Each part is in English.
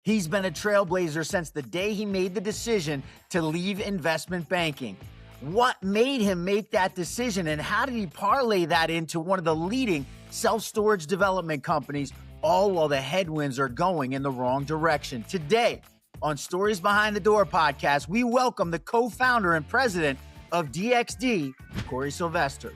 He's been a trailblazer since the day he made the decision to leave investment banking. What made him make that decision, and how did he parlay that into one of the leading self-storage development companies, all while the headwinds are going in the wrong direction? Today, on Stories Behind the Door podcast, we welcome the co-founder and president of DXD, Cory Sylvester.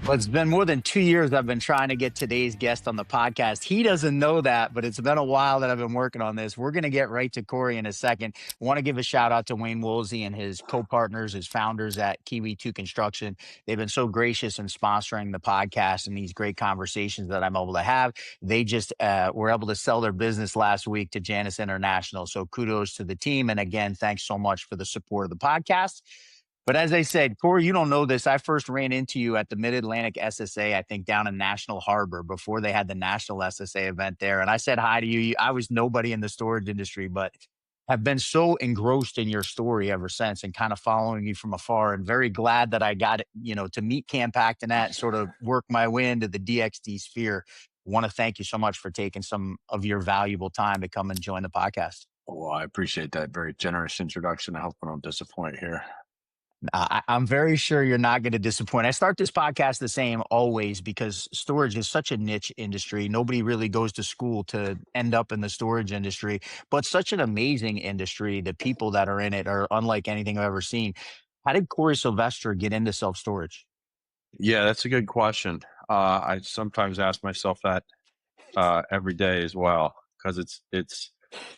Well, it's been more than 2 years I've been trying to get today's guest on the podcast. He doesn't know that, but it's been a while that I've been working on this. We're going to get right to Cory in a second. I want to give a shout out to Wayne Woolsey and his co-partners, his founders at Kiwi 2 Construction. They've been so gracious in sponsoring the podcast and these great conversations that I'm able to have. They just were able to sell their business last week to Janus International. So kudos to the team. And again, thanks so much for the support of the podcast. But as I said, Cory, you don't know this. I first ran into you at the Mid-Atlantic SSA, I think down in National Harbor before they had the National SSA event there. And I said hi to you. I was nobody in the storage industry, but have been so engrossed in your story ever since and kind of following you from afar, and very glad that I got, to meet Cam Pacton and sort of work my way into the DXD sphere. I want to thank you so much for taking some of your valuable time to come and join the podcast. Well, I appreciate that very generous introduction. I hope I don't disappoint here. I'm very sure you're not going to disappoint. I start this podcast the same always because storage is such a niche industry. Nobody really goes to school to end up in the storage industry, but such an amazing industry. The people that are in it are unlike anything I've ever seen. How did Cory Sylvester get into self-storage? Yeah, that's a good question. I sometimes ask myself that every day as well, because it's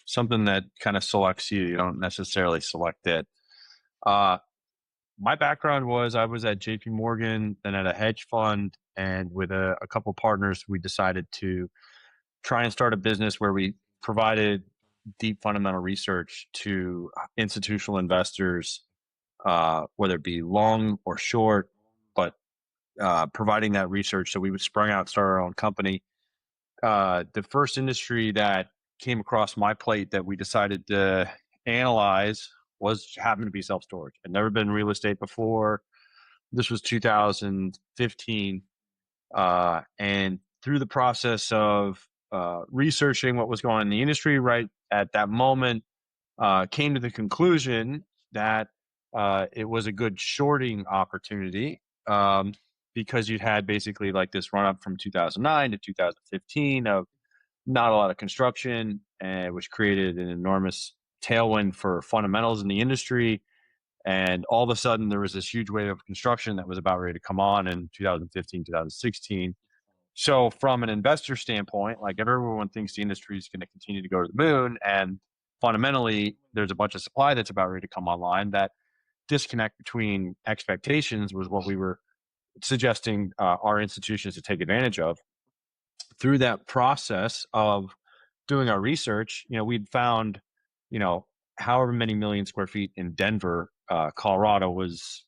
something that kind of selects you. You don't necessarily select it. My background was I was at JPMorgan, then at a hedge fund, and with a couple partners, we decided to try and start a business where we provided deep fundamental research to institutional investors, whether it be long or short, but providing that research. So we sprung out, started our own company. The first industry that came across my plate that we decided to analyze happened to be self-storage. I'd never been in real estate before. This was 2015. And through the process of researching what was going on in the industry right at that moment, came to the conclusion that it was a good shorting opportunity because you'd had basically like this run up from 2009 to 2015 of not a lot of construction, which created an enormous tailwind for fundamentals in the industry. And all of a sudden there was this huge wave of construction that was about ready to come on in 2015, 2016. So from an investor standpoint, like everyone thinks the industry is going to continue to go to the moon, and fundamentally there's a bunch of supply that's about ready to come online. That disconnect between expectations was what we were suggesting our institutions to take advantage of. Through that process of doing our research, we'd found however many million square feet in Denver, Colorado was,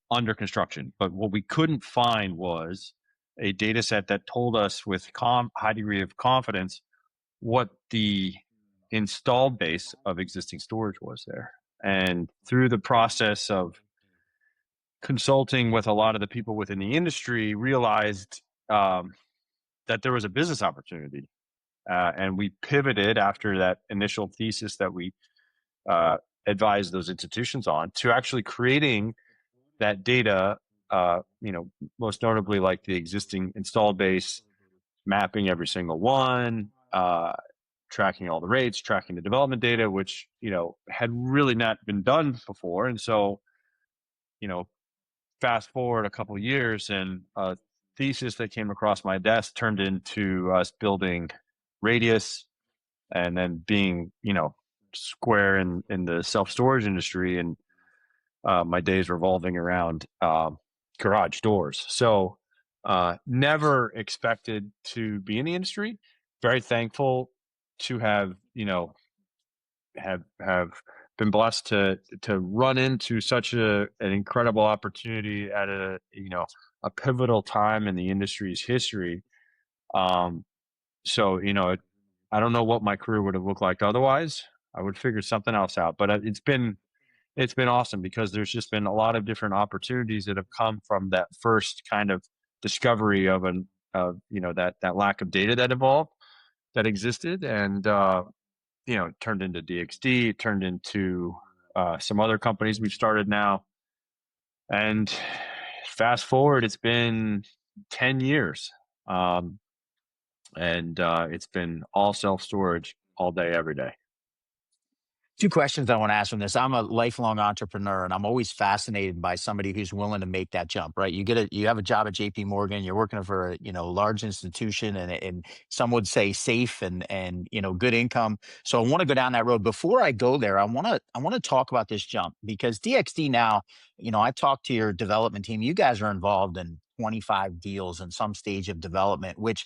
under construction. But what we couldn't find was a data set that told us with high degree of confidence what the installed base of existing storage was there. And through the process of consulting with a lot of the people within the industry, realized that there was a business opportunity. And we pivoted after that initial thesis that we advised those institutions on to actually creating that data, most notably like the existing installed base, mapping every single one, tracking all the rates, tracking the development data, which, had really not been done before. And so, fast forward a couple of years, and a thesis that came across my desk turned into us building Radius, and then being, square in the self-storage industry, and my days revolving around garage doors. So never expected to be in the industry. Very thankful to have, have been blessed to run into such an incredible opportunity at a pivotal time in the industry's history. So, I don't know what my career would have looked like otherwise. I would figure something else out, but it's been awesome because there's just been a lot of different opportunities that have come from that first kind of discovery of that lack of data that evolved. that existed, and turned into DXD, turned into some other companies we've started now. And fast forward, it's been 10 years. Um, and it's been all self storage all day, every day. Two questions I want to ask from this. I'm a lifelong entrepreneur, and I'm always fascinated by somebody who's willing to make that jump. Right? You have a job at JPMorgan. You're working for a large institution, and some would say safe and good income. So I want to go down that road. Before I go there, I want to talk about this jump because DXD now. I talked to your development team. You guys are involved in 25 deals in some stage of development, which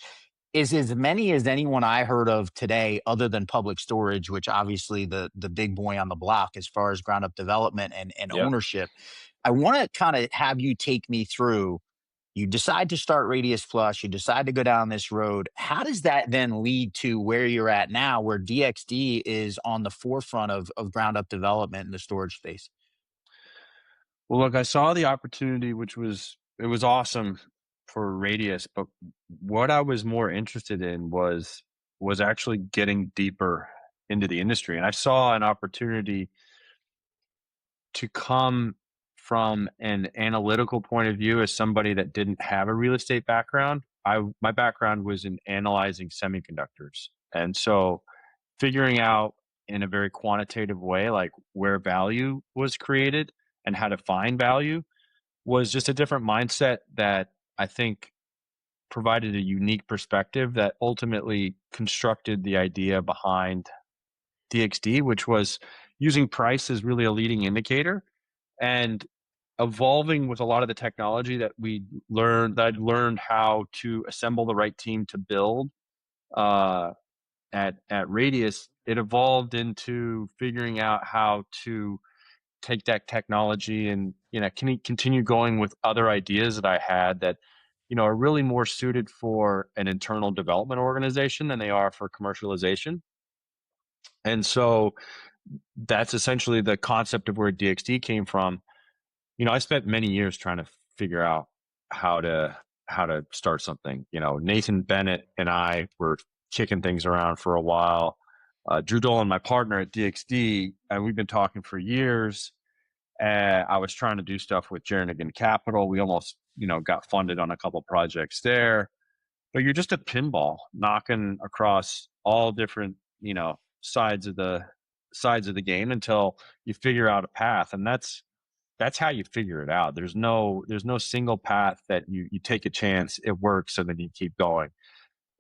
is as many as anyone I heard of today, other than Public Storage, which obviously the big boy on the block as far as ground up development and Yep. ownership. I want to kind of have you take me through. You decide to start Radius Plus, you decide to go down this road. How does that then lead to where you're at now, where DXD is on the forefront of ground up development in the storage space? Well, look, I saw the opportunity, which it was awesome for Radius, but what I was more interested in was actually getting deeper into the industry. And I saw an opportunity to come from an analytical point of view as somebody that didn't have a real estate background. My background was in analyzing semiconductors. And so figuring out in a very quantitative way, like where value was created and how to find value was just a different mindset that I think provided a unique perspective that ultimately constructed the idea behind DXD, which was using price as really a leading indicator and evolving with a lot of the technology that I'd learned how to assemble the right team to build uh, at Radius. It evolved into figuring out how to take that technology and can continue going with other ideas that I had that are really more suited for an internal development organization than they are for commercialization. And so that's essentially the concept of where DXD came from. I spent many years trying to figure out how to start something. Nathan Bennett and I were kicking things around for a while. Drew Dolan, my partner at DXD, and we've been talking for years. I was trying to do stuff with JPMorgan Capital. We almost, got funded on a couple projects there. But you're just a pinball knocking across all different, sides of the game until you figure out a path, and that's how you figure it out. There's no single path that you take a chance, it works, and then you keep going.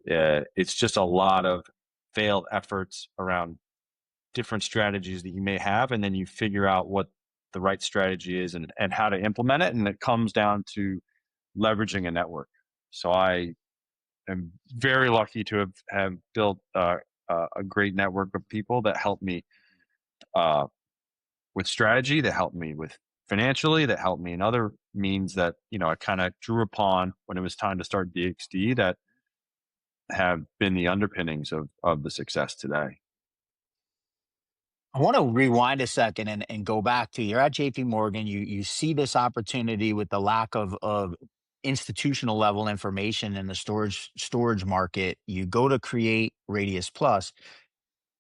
It's just a lot of failed efforts around different strategies that you may have, and then you figure out what the right strategy is and how to implement it. And it comes down to leveraging a network. So I am very lucky to have built a great network of people that help me uh, with strategy, that helped me with financially, that helped me in other means that I kind of drew upon when it was time to start DXD that have been the underpinnings of the success today. I want to rewind a second and go back to you're at JP Morgan. You see this opportunity with the lack of institutional level information in the storage market. You go to create Radius Plus.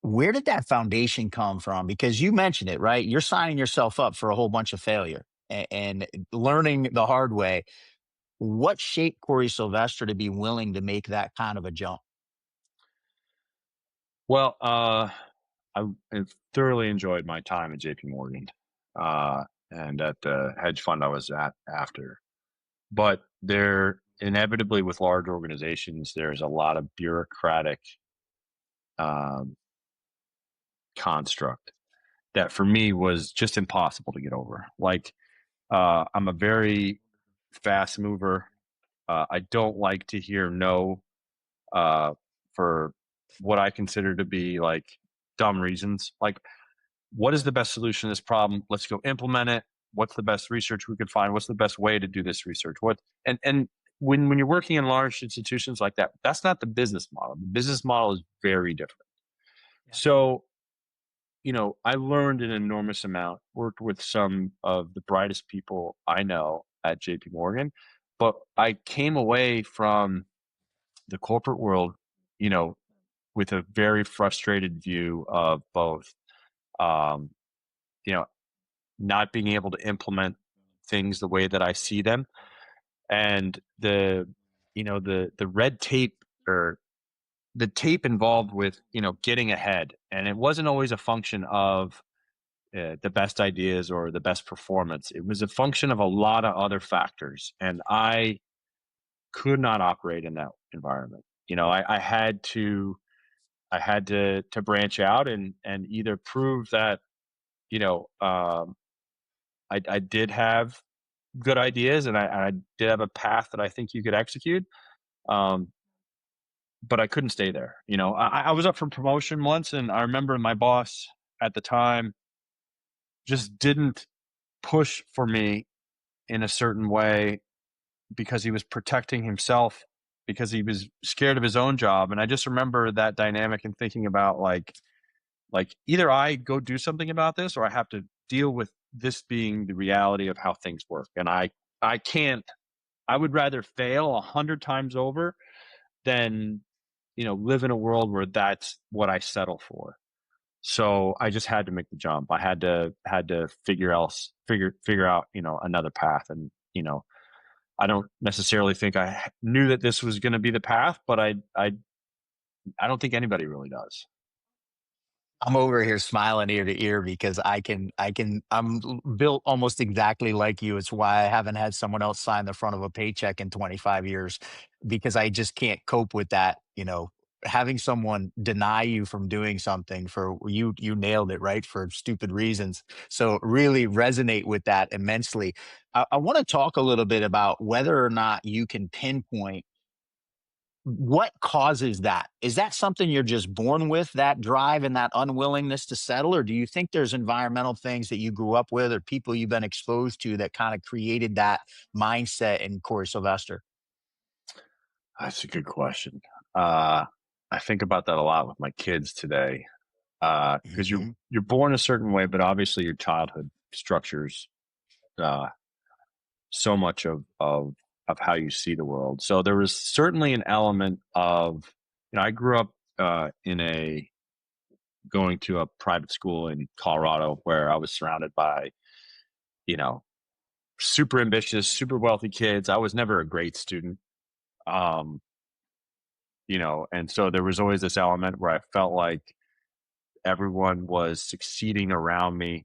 Where did that foundation come from? Because you mentioned it, right? You're signing yourself up for a whole bunch of failure and learning the hard way. What shaped Cory Sylvester to be willing to make that kind of a jump? Well, I thoroughly enjoyed my time at JP Morgan and at the hedge fund I was at after. But there inevitably with large organizations, there's a lot of bureaucratic um, construct that for me was just impossible to get over. Like I'm a very fast mover. I don't like to hear no uh, for what I consider to be like dumb reasons. Like, what is the best solution to this problem? Let's go implement it. What's the best research we could find? What's the best way to do this research? And when you're working in large institutions like that, that's not the business model. The business model is very different. Yeah. So, I learned an enormous amount, worked with some of the brightest people I know at JP Morgan, but I came away from the corporate world, you know, with a very frustrated view of both, um, you know, not being able to implement things the way that I see them, and the red tape, or the tape involved with getting ahead, and it wasn't always a function of the best ideas or the best performance. It was a function of a lot of other factors, and I could not operate in that environment. I had to branch out and either prove that you know I did have good ideas, and I did have a path that I think you could execute. Um, but I couldn't stay there. I was up for promotion once, and I remember my boss at the time just didn't push for me in a certain way because he was protecting himself, because he was scared of his own job. And I just remember that dynamic and thinking about like either I go do something about this, or I have to deal with this being the reality of how things work. And I can't. I would rather fail 100 times over than live in a world where that's what I settle for. So I just had to make the jump. I had to figure out another path. And I don't necessarily think I knew that this was going to be the path, but I don't think anybody really does. I'm over here smiling ear to ear because built almost exactly like you. It's why I haven't had someone else sign the front of a paycheck in 25 years, because I just can't cope with that. Having someone deny you from doing something for you nailed it, right? For stupid reasons. So really resonate with that immensely. I want to talk a little bit about whether or not you can pinpoint what causes that. Is that something you're just born with, that drive and that unwillingness to settle? Or do you think there's environmental things that you grew up with or people you've been exposed to that kind of created that mindset in Cory Sylvester? That's a good question. I think about that a lot with my kids today, because Hmm. you're born a certain way, but obviously your childhood structures uh, so much of how you see the world. So there was certainly an element of, I grew up in a going to a private school in Colorado where I was surrounded by, you know, super ambitious, super wealthy kids. I was never a great student. Um, and so there was always this element where I felt like everyone was succeeding around me,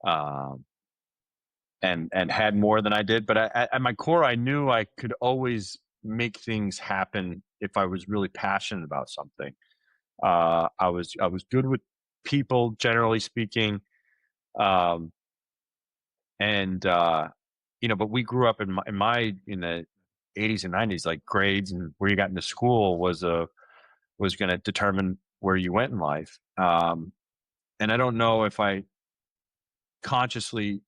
um, and had more than I did. But at my core, I knew I could always make things happen if I was really passionate about something. I was good with people, generally speaking, um, and but we grew up in the 80s and 90s, like grades and where you got into school was going to determine where you went in life. And I don't know if I consciously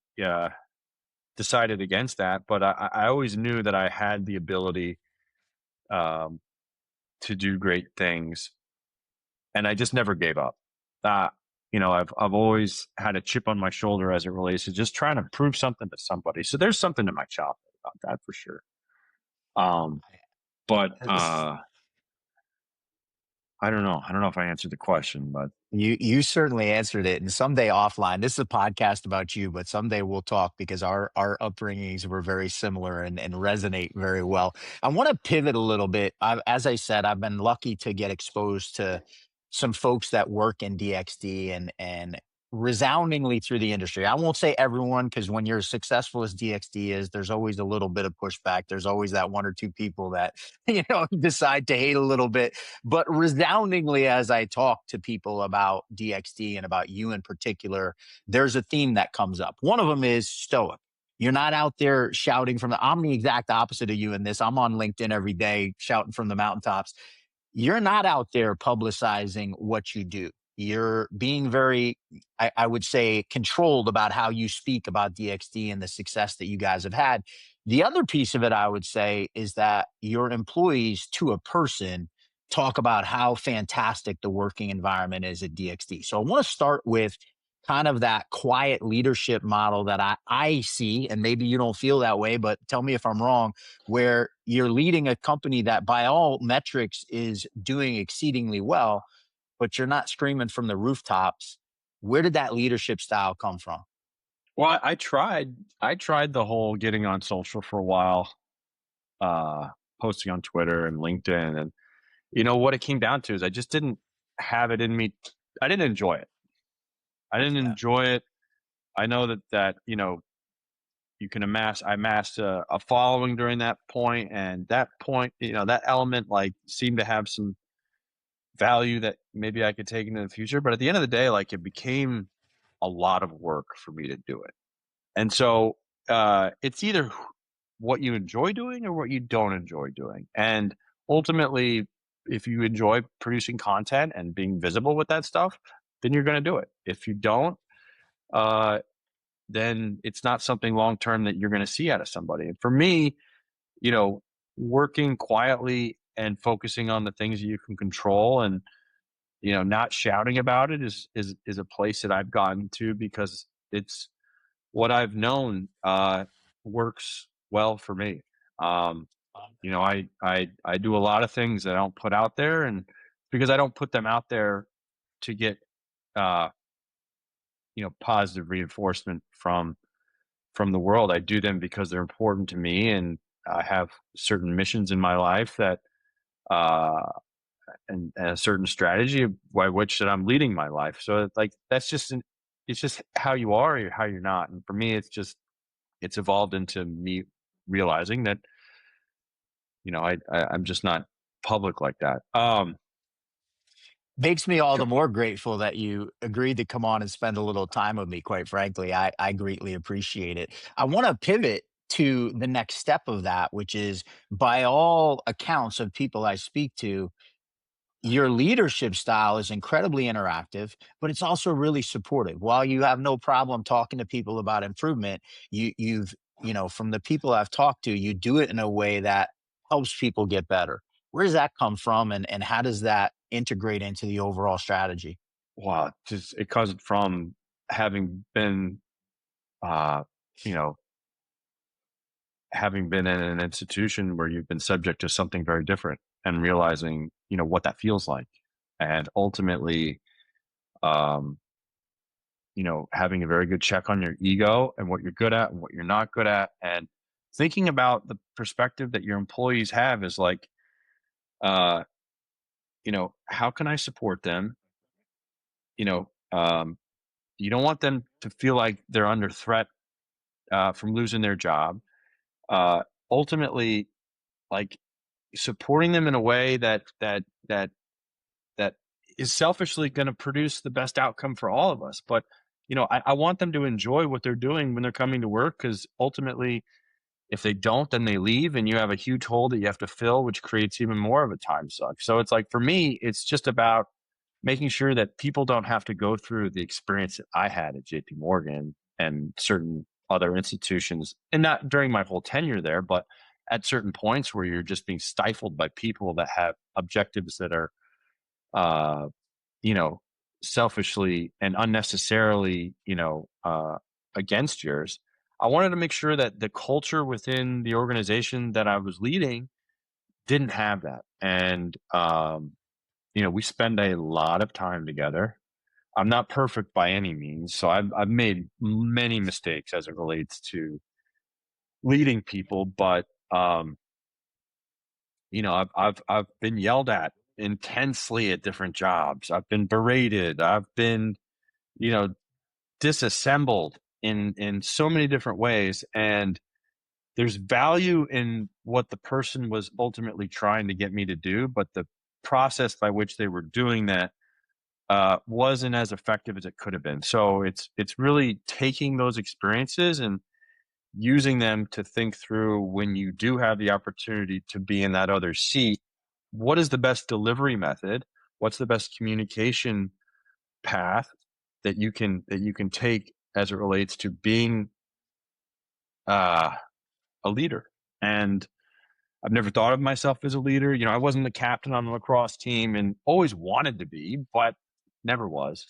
decided against that, but I always knew that I had the ability um, to do great things, and I just never gave up. Uh, I've always had a chip on my shoulder as it relates to just trying to prove something to somebody. So there's something in my childhood about that for sure. Um, but I don't know. I don't know if I answered the question, but You certainly answered it. And someday offline, this is a podcast about you, but someday we'll talk because our upbringings were very similar and resonate very well. I want to pivot a little bit. As I said, I've been lucky to get exposed to some folks that work in DXD and resoundingly through the industry. I won't say everyone, because when you're as successful as DXD is, there's always a little bit of pushback. There's always that one or two people that decide to hate a little bit. But resoundingly, as I talk to people about DXD and about you in particular, there's a theme that comes up. One of them is Stoic. You're not out there shouting from I'm the exact opposite of you in this. I'm on LinkedIn every day shouting from the mountaintops. You're not out there publicizing what you do. You're being very, I would say, controlled about how you speak about DXD and the success that you guys have had. The other piece of it, I would say, is that your employees to a person talk about how fantastic the working environment is at DXD. So I want to start with kind of that quiet leadership model that I see, and maybe you don't feel that way, but tell me if I'm wrong, where you're leading a company that by all metrics is doing exceedingly well, but you're not screaming from the rooftops. Where did that leadership style come from? Well, I tried the whole getting on social for a while, uh, posting on Twitter and LinkedIn. And what it came down to is I just didn't have it in me. I didn't enjoy it. I didn't Yeah. enjoy it. I know that I amassed a following during that point, and that point, that element like seemed to have some value that maybe I could take into the future. But at the end of the day, like, it became a lot of work for me to do it. And so it's either what you enjoy doing or what you don't enjoy doing. And ultimately, if you enjoy producing content and being visible with that stuff, then you're going to do it. If you don't, uh, then it's not something long term that you're going to see out of somebody. And for me, you know, working quietly and focusing on the things that you can control, and not shouting about it is a place that I've gotten to, because it's what I've known works well for me. Um, I do a lot of things that I don't put out there, and because I don't put them out there to get uh, positive reinforcement from the world. I do them because they're important to me, and I have certain missions in my life that uh, and a certain strategy by which that I'm leading my life. So it's like it's just how you are or how you're not. And for me, it's evolved into me realizing that I'm just not public like that. Makes me all the more grateful that you agreed to come on and spend a little time with me, quite frankly. I greatly appreciate it. I want to pivot to the next step of that, which is by all accounts of people I speak to, your leadership style is incredibly interactive, but it's also really supportive. While you have no problem talking to people about improvement, you've, from the people I've talked to, you do it in a way that helps people get better. Where does that come from, and how does that integrate into the overall strategy? Wow, just it comes from having been, uh, you know, having been in an institution where you've been subject to something very different, and realizing, what that feels like, and ultimately, um, having a very good check on your ego and what you're good at and what you're not good at, and thinking about the perspective that your employees have is like, uh, how can I support them? You know, um, you don't want them to feel like they're under threat from losing their job. Uh, Ultimately, like, supporting them in a way that is selfishly going to produce the best outcome for all of us. But I want them to enjoy what they're doing when they're coming to work, because ultimately, if they don't, then they leave, and you have a huge hole that you have to fill, which creates even more of a time suck. So it's like, for me, it's just about making sure that people don't have to go through the experience that I had at JPMorgan and certain other institutions, and not during my whole tenure there, but at certain points where you're just being stifled by people that have objectives that are, uh, you know, selfishly and unnecessarily, against yours. I wanted to make sure that the culture within the organization that I was leading didn't have that. And, we spend a lot of time together. I'm not perfect by any means, so I've made many mistakes as it relates to leading people, but I've been yelled at intensely at different jobs. I've been berated. I've been, you know, disassembled in so many different ways, and there's value in what the person was ultimately trying to get me to do, but the process by which they were doing that wasn't as effective as it could have been. So it's really taking those experiences and using them to think through, when you do have the opportunity to be in that other seat, what is the best delivery method? What's the best communication path that you can take as it relates to being uh, a leader? And I've never thought of myself as a leader. I wasn't the captain on the lacrosse team, and always wanted to be, but never was.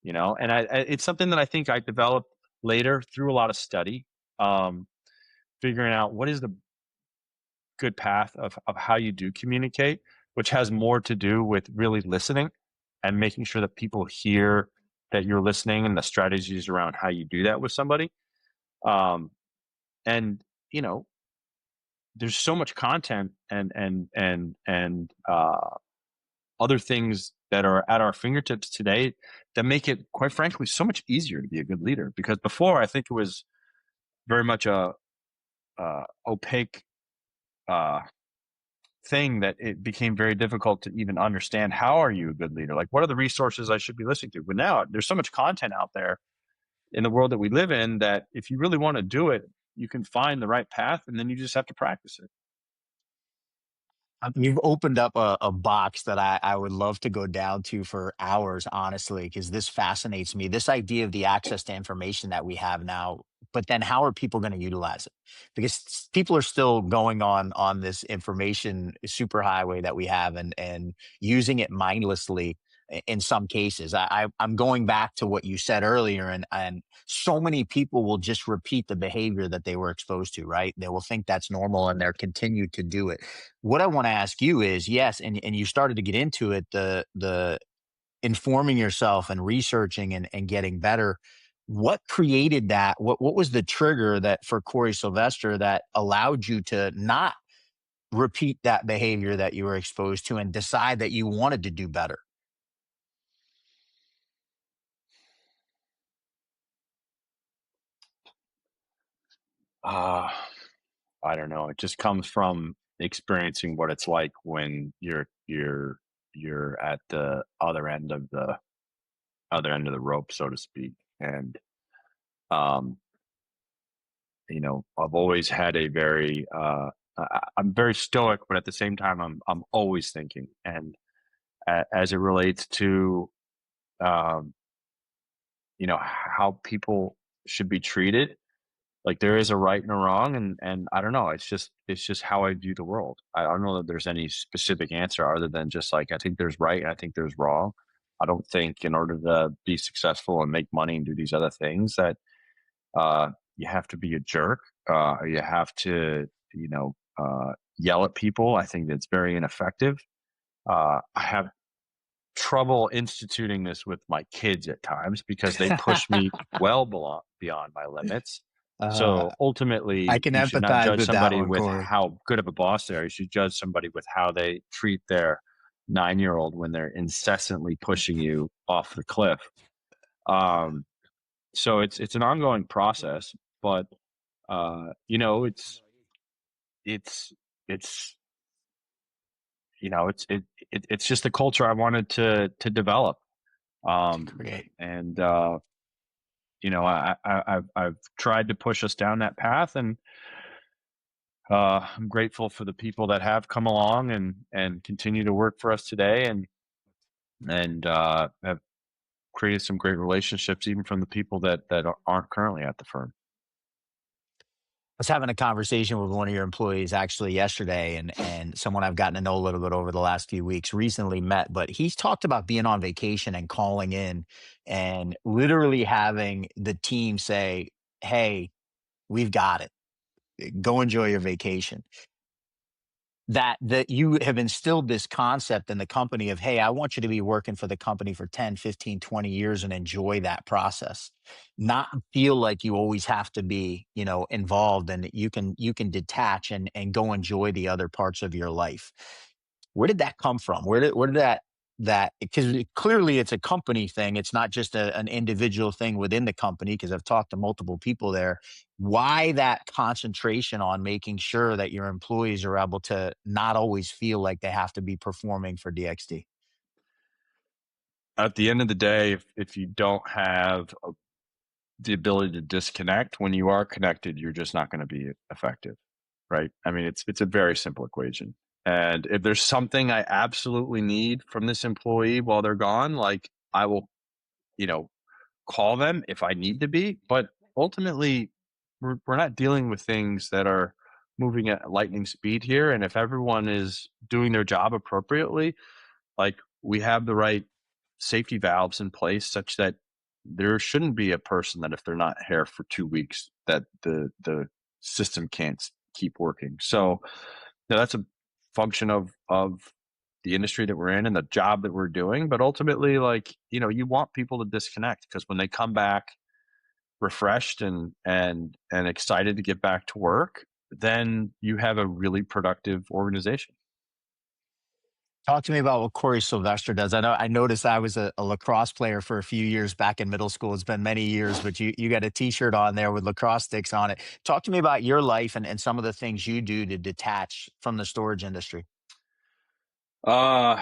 And it's something that I think I developed later through a lot of study, figuring out what is the good path of how you do communicate, which has more to do with really listening and making sure that people hear that you're listening and the strategies around how you do that with somebody. And there's so much content and other things that are at our fingertips today that make it, quite frankly, so much easier to be a good leader. Because before, I think it was very much a opaque thing that it became very difficult to even understand. How are you a good leader? Like, what are the resources I should be listening to? But now there's so much content out there in the world that we live in that if you really want to do it, you can find the right path, and then you just have to practice it. You've opened up a box that I would love to go down to for hours, honestly, because this fascinates me. This idea of the access to information that we have now, but then how are people going to utilize it? Because people are still going on this information superhighway that we have and using it mindlessly in some cases. I'm going back to what you said earlier, and so many people will just repeat the behavior that they were exposed to, right? They will think that's normal and they'll continue to do it. What I want to ask you is, yes, and you started to get into it, the informing yourself and researching and getting better. What created that? What was the trigger that for Cory Sylvester that allowed you to not repeat that behavior that you were exposed to and decide that you wanted to do better? I don't know. It just comes from experiencing what it's like when you're at the other end of the rope, so to speak. And um, I've always had a very I'm very stoic, but at the same time, I'm always thinking. And as it relates to um, how people should be treated, like there is a right and a wrong, and I don't know. It's just how I view the world. I don't know that there's any specific answer other than just like I think there's right and I think there's wrong. I don't think in order to be successful and make money and do these other things that you have to be a jerk. Or you have to yell at people. I think that's very ineffective. I have trouble instituting this with my kids at times because they push me beyond my limits. uh, So I ultimately, can you should not empathize judge with that somebody one, with Cory. how good of a boss they are. You should judge somebody with how they treat their 9-year-old when they're incessantly pushing you off the cliff. Um, so it's an ongoing process, but it's it's it's just the culture I wanted to develop. Great. And I've tried to push us down that path, and I'm grateful for the people that have come along and continue to work for us today, and have created some great relationships, even from the people that aren't currently at the firm. Was having a conversation with one of your employees actually yesterday, and someone I've gotten to know a little bit over the last few weeks, recently met, but he's talked about being on vacation and calling in and literally having the team say, "Hey, we've got it. Go enjoy your vacation." That you have instilled this concept in the company of, hey, I want you to be working for the company for 10, 15, 20 years and enjoy that process, not feel like you always have to be, involved, and that you can detach and go enjoy the other parts of your life. Where did that come from? Where did that, because clearly it's a company thing. It's not just an individual thing within the company, because I've talked to multiple people there. Why that concentration on making sure that your employees are able to not always feel like they have to be performing for DXD? At the end of the day, if you don't have the ability to disconnect, when you are connected, you're just not going to be effective, right? I mean, it's a very simple equation. And if there's something I absolutely need from this employee while they're gone, like I will, you know, call them if I need to be. But ultimately, we're not dealing with things that are moving at lightning speed here. And if everyone is doing their job appropriately, like we have the right safety valves in place such that there shouldn't be a person that if they're not here for 2 weeks, that the system can't keep working. So that's a function of the industry that we're in and the job that we're doing. But ultimately, like, you want people to disconnect, because when they come back refreshed and excited to get back to work, then you have a really productive organization. Talk to me about what Cory Sylvester does. I noticed I was a lacrosse player for a few years back in middle school. It's been many years, but you got a T-shirt on there with lacrosse sticks on it. Talk to me about your life and some of the things you do to detach from the storage industry. So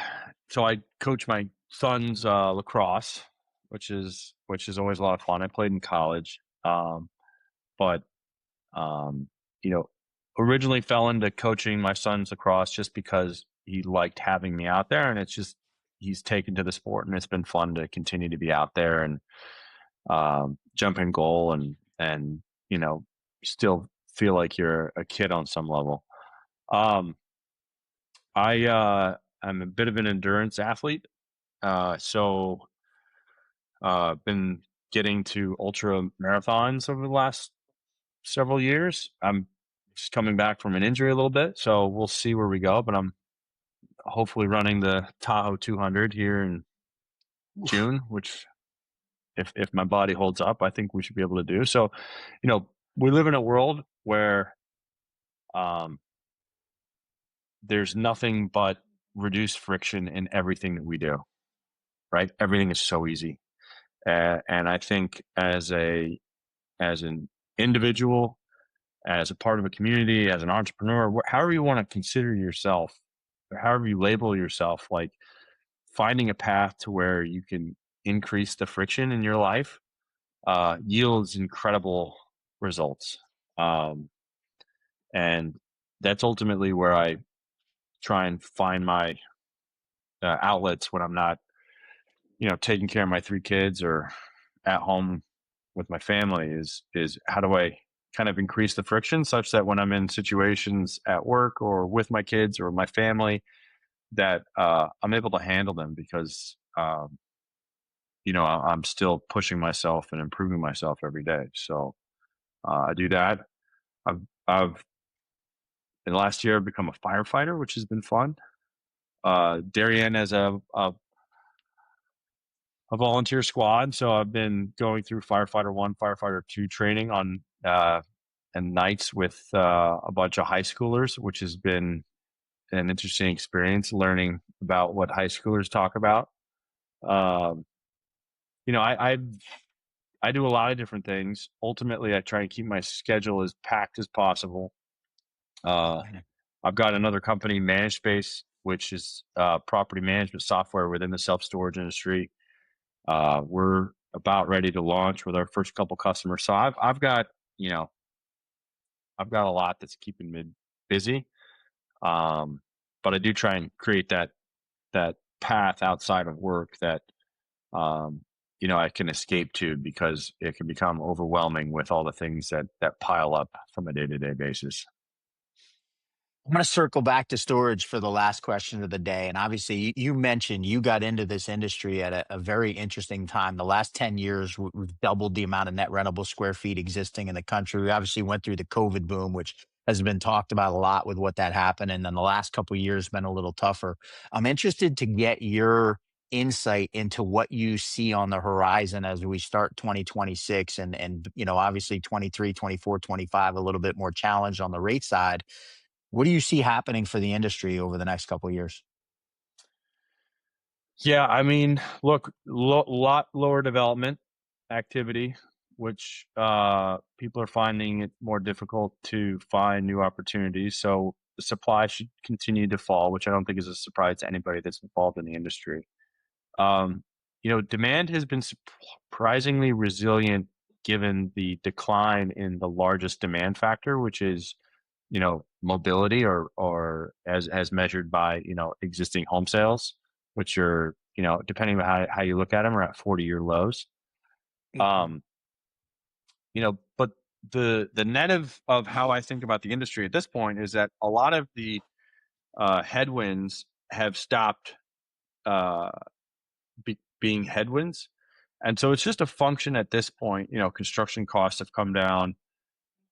I coach my son's lacrosse, which is always a lot of fun. I played in college, but um, you know, originally fell into coaching my son's lacrosse just because he liked having me out there, and it's just he's taken to the sport, and it's been fun to continue to be out there and jump in goal and still feel like you're a kid on some level. Um, I'm a bit of an endurance athlete, so been getting to ultra marathons over the last several years. I'm just coming back from an injury a little bit, so we'll see where we go. But I'm hopefully running the Tahoe 200 here in June, which if my body holds up, I think we should be able to do. So, we live in a world where there's nothing but reduced friction in everything that we do, right? Everything is so easy. And I think as an individual, as a part of a community, as an entrepreneur, however you want to consider yourself, or however you label yourself, like finding a path to where you can increase the friction in your life yields incredible results. And that's ultimately where I try and find my outlets when I'm not, taking care of my 3 kids or at home with my family. Is how do I kind of increase the friction such that when I'm in situations at work or with my kids or my family, that I'm able to handle them, because I'm still pushing myself and improving myself every day. So I do that. I've in the last year I've become a firefighter, which has been fun. Darien as a volunteer squad, so I've been going through Firefighter 1, Firefighter 2 training on and nights with a bunch of high schoolers, which has been an interesting experience, learning about what high schoolers talk about. Um, I do a lot of different things. Ultimately, I try and keep my schedule as packed as possible. I've got another company, Managed Space, which is property management software within the self-storage industry. We're about ready to launch with our first couple customers. So I've got a lot that's keeping me busy. But I do try and create that path outside of work that I can escape to, because it can become overwhelming with all the things that pile up from a day-to-day basis. I'm going to circle back to storage for the last question of the day. And obviously, you mentioned you got into this industry at a very interesting time. The last 10 years, we've doubled the amount of net rentable square feet existing in the country. We obviously went through the COVID boom, which has been talked about a lot with what that happened. And then the last couple of years been a little tougher. I'm interested to get your insight into what you see on the horizon as we start 2026 and obviously 23, 24, 25, a little bit more challenged on the rate side. What do you see happening for the industry over the next couple of years? Yeah, I mean, look, lot lower development activity, which people are finding it more difficult to find new opportunities. So the supply should continue to fall, which I don't think is a surprise to anybody that's involved in the industry. Demand has been surprisingly resilient given the decline in the largest demand factor, which is mobility, or as measured by existing home sales, which are depending on how you look at them, are at 40-year lows. But the net of how I think about the industry at this point is that a lot of the headwinds have stopped being headwinds, And so it's just a function at this point. Construction costs have come down.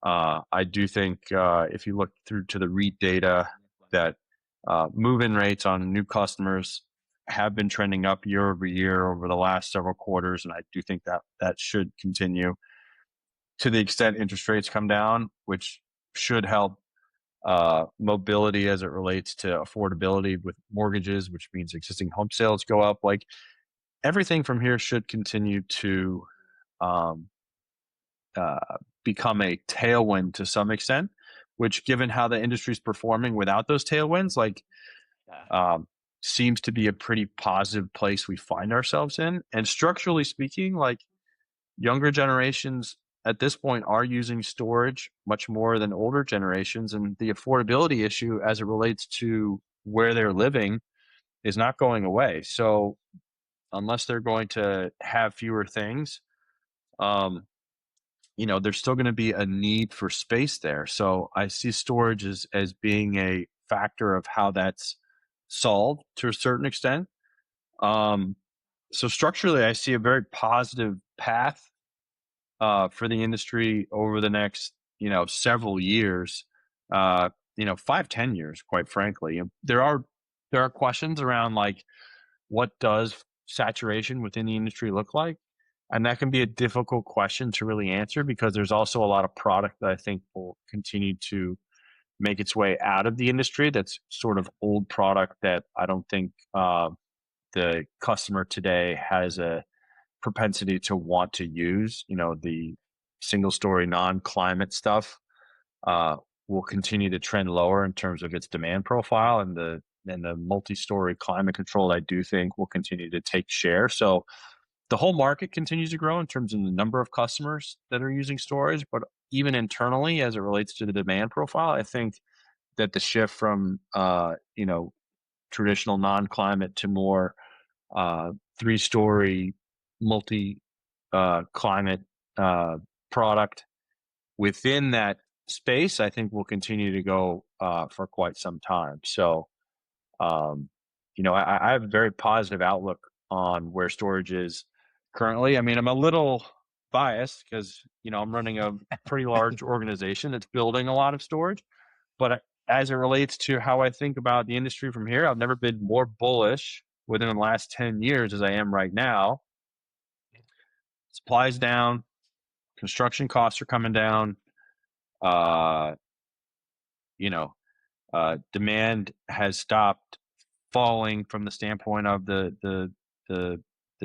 I do think if you look through to the REIT data, that move-in rates on new customers have been trending up year over year over the last several quarters, and I do think that should continue to the extent interest rates come down, which should help mobility as it relates to affordability with mortgages, which means existing home sales go up. Like, everything from here should continue to become a tailwind to some extent, which, given how the industry is performing without those tailwinds, seems to be a pretty positive place we find ourselves in. And structurally speaking, like, younger generations at this point are using storage much more than older generations, and the affordability issue as it relates to where they're living is not going away. So unless they're going to have fewer things, there's still going to be a need for space there. So I see storage as being a factor of how that's solved to a certain extent. So structurally, I see a very positive path for the industry over the next, several years, 5-10 years, quite frankly. There are questions around, like, what does saturation within the industry look like? And that can be a difficult question to really answer, because there's also a lot of product that I think will continue to make its way out of the industry. That's sort of old product that I don't think the customer today has a propensity to want to use. The single story non-climate stuff will continue to trend lower in terms of its demand profile, and the multi-story climate control, I do think, will continue to take share. So the whole market continues to grow in terms of the number of customers that are using storage, but even internally, as it relates to the demand profile, I think that the shift from traditional non-climate to more 3-story multi climate product within that space, I think will continue to go for quite some time. So I have a very positive outlook on where storage is currently. I mean, I'm a little biased because, I'm running a pretty large organization that's building a lot of storage. But as it relates to how I think about the industry from here, I've never been more bullish within the last 10 years as I am right now. Supply's down, construction costs are coming down, demand has stopped falling from the standpoint of the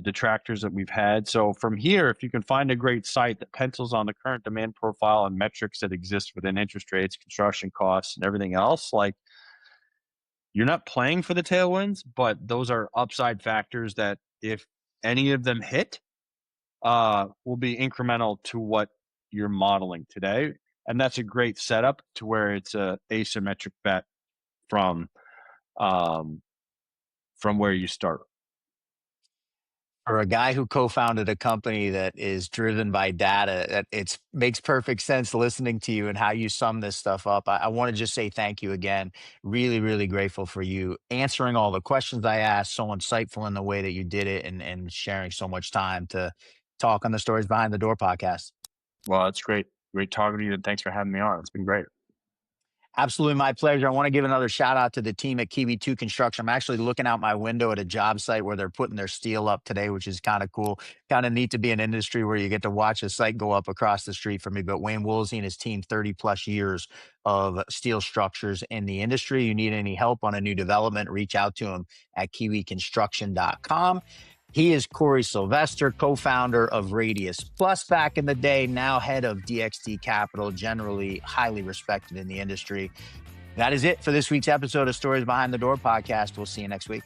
detractors that we've had. So from here, if you can find a great site that pencils on the current demand profile and metrics that exist within interest rates, construction costs, and everything else, like, you're not playing for the tailwinds, but those are upside factors that, if any of them hit, will be incremental to what you're modeling today. And that's a great setup to where it's a asymmetric bet from where you start. For a guy who co-founded a company that is driven by data, it makes perfect sense listening to you and how you sum this stuff up. I want to just say thank you again. Really, really grateful for you answering all the questions I asked, so insightful in the way that you did it, and sharing so much time to talk on the Stories Behind the Door podcast. Well, it's great. Great talking to you, and thanks for having me on. It's been great. Absolutely my pleasure. I want to give another shout out to the team at Kiwi 2 Construction. I'm actually looking out my window at a job site where they're putting their steel up today, which is kind of cool. Kind of neat to be in an industry where you get to watch a site go up across the street from me. But Wayne Woolsey and his team, 30 plus years of steel structures in the industry. You need any help on a new development, reach out to him at kiwiconstruction.com. He is Cory Sylvester, co-founder of Radius Plus back in the day, now head of DXD Capital, generally highly respected in the industry. That is it for this week's episode of Stories Behind the Door podcast. We'll see you next week.